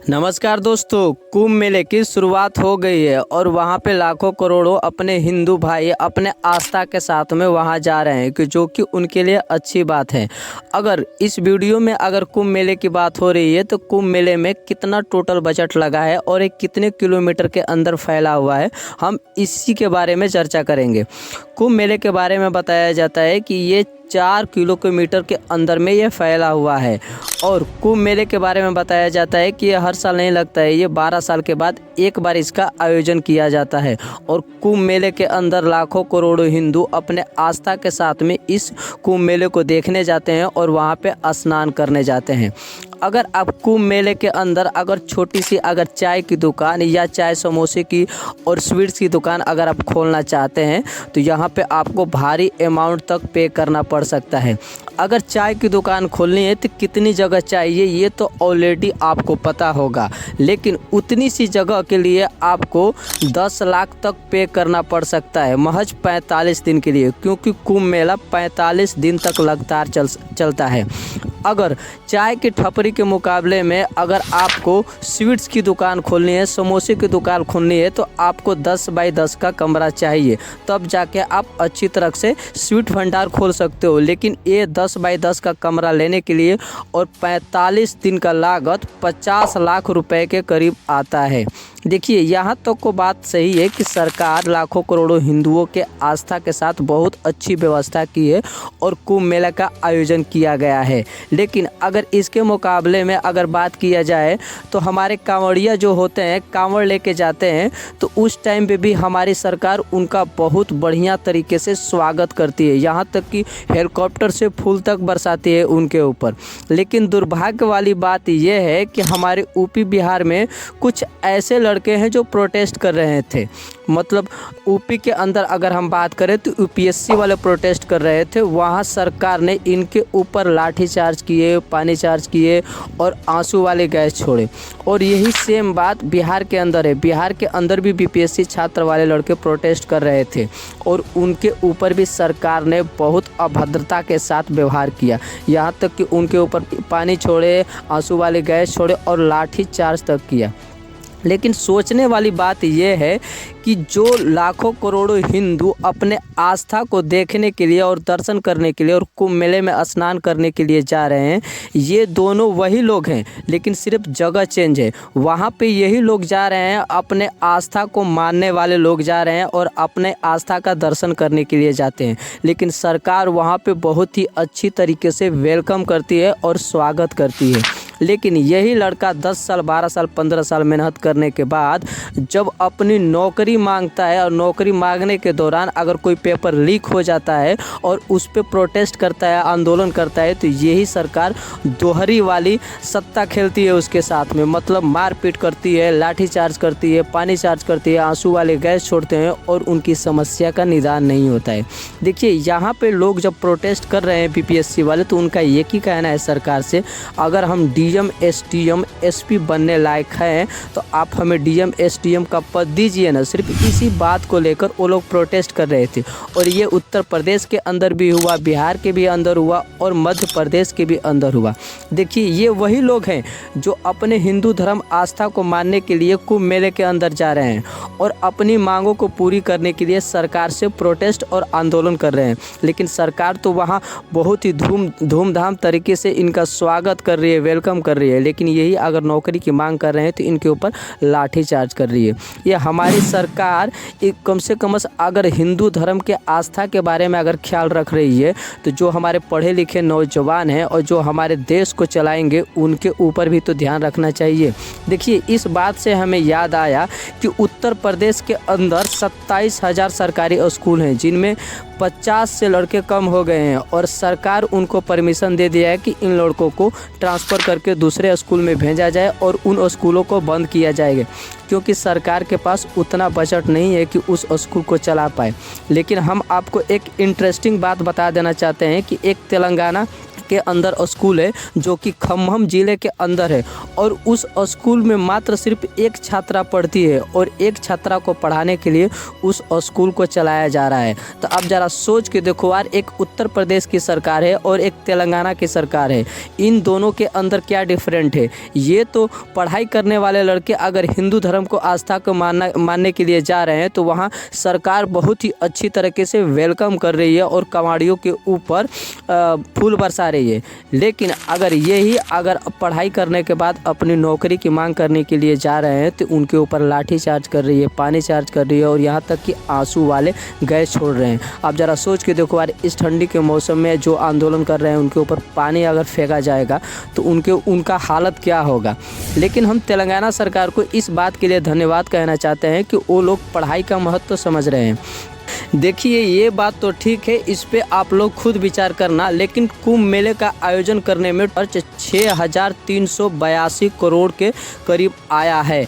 नमस्कार दोस्तों, कुंभ मेले की शुरुआत हो गई है और वहाँ पे लाखों करोड़ों अपने हिंदू भाई अपने आस्था के साथ में वहाँ जा रहे हैं कि जो कि उनके लिए अच्छी बात है। अगर इस वीडियो में अगर कुंभ मेले की बात हो रही है तो कुंभ मेले में कितना टोटल बजट लगा है और ये कितने किलोमीटर के अंदर फैला हुआ है, हम इसी के बारे में चर्चा करेंगे। कुंभ मेले के बारे में बताया जाता है कि ये 4 किलोमीटर के अंदर में ये फैला हुआ है और कुंभ मेले के बारे में बताया जाता है कि ये हर साल नहीं लगता है, ये 12 साल के बाद एक बार इसका आयोजन किया जाता है और कुंभ मेले के अंदर लाखों करोड़ों हिंदू अपने आस्था के साथ में इस कुंभ मेले को देखने जाते हैं और वहाँ पे स्नान करने जाते हैं। अगर आप कुंभ मेले के अंदर अगर छोटी सी अगर चाय की दुकान या चाय समोसे की और स्वीट्स की दुकान अगर आप खोलना चाहते हैं तो यहाँ पे आपको भारी अमाउंट तक पे करना पड़ सकता है। अगर चाय की दुकान खोलनी है तो कितनी जगह चाहिए ये तो ऑलरेडी आपको पता होगा, लेकिन उतनी सी जगह के लिए आपको 10 लाख तक पे करना पड़ सकता है महज 45 दिन के लिए, क्योंकि कुंभ मेला 45 दिन तक लगातार चलता है। अगर चाय की ठपरी के मुकाबले में अगर आपको स्वीट्स की दुकान खोलनी है, समोसे की दुकान खोलनी है तो आपको 10 बाई 10 का कमरा चाहिए, तब जाके आप अच्छी तरह से स्वीट भंडार खोल सकते हो। लेकिन ये 10 बाई 10 का कमरा लेने के लिए और 45 दिन का लागत 50 लाख रुपए के करीब आता है। देखिए, यहाँ तक को बात सही है कि सरकार लाखों करोड़ों हिंदुओं के आस्था के साथ बहुत अच्छी व्यवस्था की है और कुंभ मेला का आयोजन किया गया है। लेकिन अगर इसके मुकाबले में अगर बात किया जाए तो हमारे कांवड़िया जो होते हैं, कांवड़ लेके जाते हैं तो उस टाइम पे भी हमारी सरकार उनका बहुत बढ़िया तरीके से स्वागत करती है, यहाँ तक कि हेलीकॉप्टर से फूल तक बरसाती है उनके ऊपर। लेकिन दुर्भाग्य वाली बात यह है कि हमारे यूपी बिहार में कुछ ऐसे लड़के हैं जो प्रोटेस्ट कर रहे थे। मतलब यूपी के अंदर अगर हम बात करें तो यूपीएससी वाले प्रोटेस्ट कर रहे थे, वहाँ सरकार ने इनके ऊपर लाठी चार्ज किए, पानी चार्ज किए और आंसू वाले गैस छोड़े। और यही सेम बात बिहार के अंदर है। बिहार के अंदर भी बीपीएससी छात्र वाले लड़के प्रोटेस्ट कर रहे थे और उनके ऊपर भी सरकार ने बहुत अभद्रता के साथ व्यवहार किया, यहाँ तक कि उनके ऊपर पानी छोड़े, आंसू वाले गैस छोड़े और लाठी चार्ज तक किया। लेकिन सोचने वाली बात यह है कि जो लाखों करोड़ों हिंदू अपने आस्था को देखने के लिए और दर्शन करने के लिए और कुंभ मेले में स्नान करने के लिए जा रहे हैं, ये दोनों वही लोग हैं, लेकिन सिर्फ जगह चेंज है। वहाँ पे यही लोग जा रहे हैं, अपने आस्था को मानने वाले लोग जा रहे हैं और अपने आस्था का दर्शन करने के लिए जाते हैं। लेकिन सरकार वहाँ पे बहुत ही अच्छी तरीके से वेलकम करती है और स्वागत करती है। लेकिन यही लड़का 10 साल 12 साल 15 साल मेहनत करने के बाद जब अपनी नौकरी मांगता है और नौकरी मांगने के दौरान अगर कोई पेपर लीक हो जाता है और उस पर प्रोटेस्ट करता है, आंदोलन करता है, तो यही सरकार दोहरी वाली सत्ता खेलती है उसके साथ में। मतलब मारपीट करती है, लाठी चार्ज करती है, पानी चार्ज करती है, आंसू वाले गैस छोड़ते हैं और उनकी समस्या का निदान नहीं होता है। देखिए, यहाँ पे लोग जब प्रोटेस्ट कर रहे हैं बीपीएससी वाले, तो उनका एक ही कहना है सरकार से, अगर हम डीएम एसडीएम एसपी बनने लायक हैं तो आप हमें डीएम एसडीएम का पद दीजिए ना। सिर्फ इसी बात को लेकर वो लोग प्रोटेस्ट कर रहे थे और ये उत्तर प्रदेश के अंदर भी हुआ, बिहार के भी अंदर हुआ और मध्य प्रदेश के भी अंदर हुआ। देखिए, ये वही लोग हैं जो अपने हिंदू धर्म आस्था को मानने के लिए कुंभ मेले के अंदर जा रहे हैं और अपनी मांगों को पूरी करने के लिए सरकार से प्रोटेस्ट और आंदोलन कर रहे हैं। लेकिन सरकार तो वहाँ बहुत ही धूमधाम तरीके से इनका स्वागत कर रही है, वेलकम कर रही है, लेकिन यही अगर नौकरी की मांग कर रहे हैं तो इनके ऊपर लाठी चार्ज कर रही है। ये हमारी सरकार कम से कम अगर हिंदू धर्म के आस्था के बारे में अगर ख्याल रख रही है तो जो हमारे पढ़े लिखे नौजवान हैं और जो हमारे देश को चलाएंगे उनके ऊपर भी तो ध्यान रखना चाहिए। देखिए, इस बात से हमें याद आया कि उत्तर प्रदेश के अंदर 27,000 सरकारी स्कूल हैं जिनमें 50 से लड़के कम हो गए हैं और सरकार उनको परमिशन दे दिया है कि इन लड़कों को ट्रांसफ़र करके दूसरे स्कूल में भेजा जाए और उन स्कूलों को बंद किया जाएगा, क्योंकि सरकार के पास उतना बजट नहीं है कि उस स्कूल को चला पाए। लेकिन हम आपको एक इंटरेस्टिंग बात बता देना चाहते हैं कि एक तेलंगाना के अंदर स्कूल है जो कि खम्भम ज़िले के अंदर है और उस स्कूल में मात्र सिर्फ एक छात्रा पढ़ती है और एक छात्रा को पढ़ाने के लिए उस स्कूल को चलाया जा रहा है। तो अब ज़रा सोच के देखो यार, एक उत्तर प्रदेश की सरकार है और एक तेलंगाना की सरकार है, इन दोनों के अंदर क्या डिफरेंट है। ये तो पढ़ाई करने वाले लड़के अगर हिंदू धर्म को आस्था को मानने के लिए जा रहे हैं तो वहाँ सरकार बहुत ही अच्छी तरीके से वेलकम कर रही है और कवाड़ियों के ऊपर फूल बरसा रही है। लेकिन अगर यही अगर पढ़ाई करने के बाद अपनी नौकरी की मांग करने के लिए जा रहे हैं तो उनके ऊपर लाठी चार्ज कर रही है, पानी चार्ज कर रही है और यहाँ तक कि आंसू वाले गैस छोड़ रहे हैं। आप ज़रा सोच के देखो यार, इस ठंडी के मौसम में जो आंदोलन कर रहे हैं उनके ऊपर पानी अगर फेंका जाएगा तो उनका हालत क्या होगा। लेकिन हम तेलंगाना सरकार को इस बात के लिए धन्यवाद कहना चाहते हैं कि वो लोग पढ़ाई का महत्व समझ रहे हैं। देखिए ये बात तो ठीक है, इस पे आप लोग खुद विचार करना, लेकिन कुंभ मेले का आयोजन करने में खर्च 6,382 करोड़ के करीब आया है।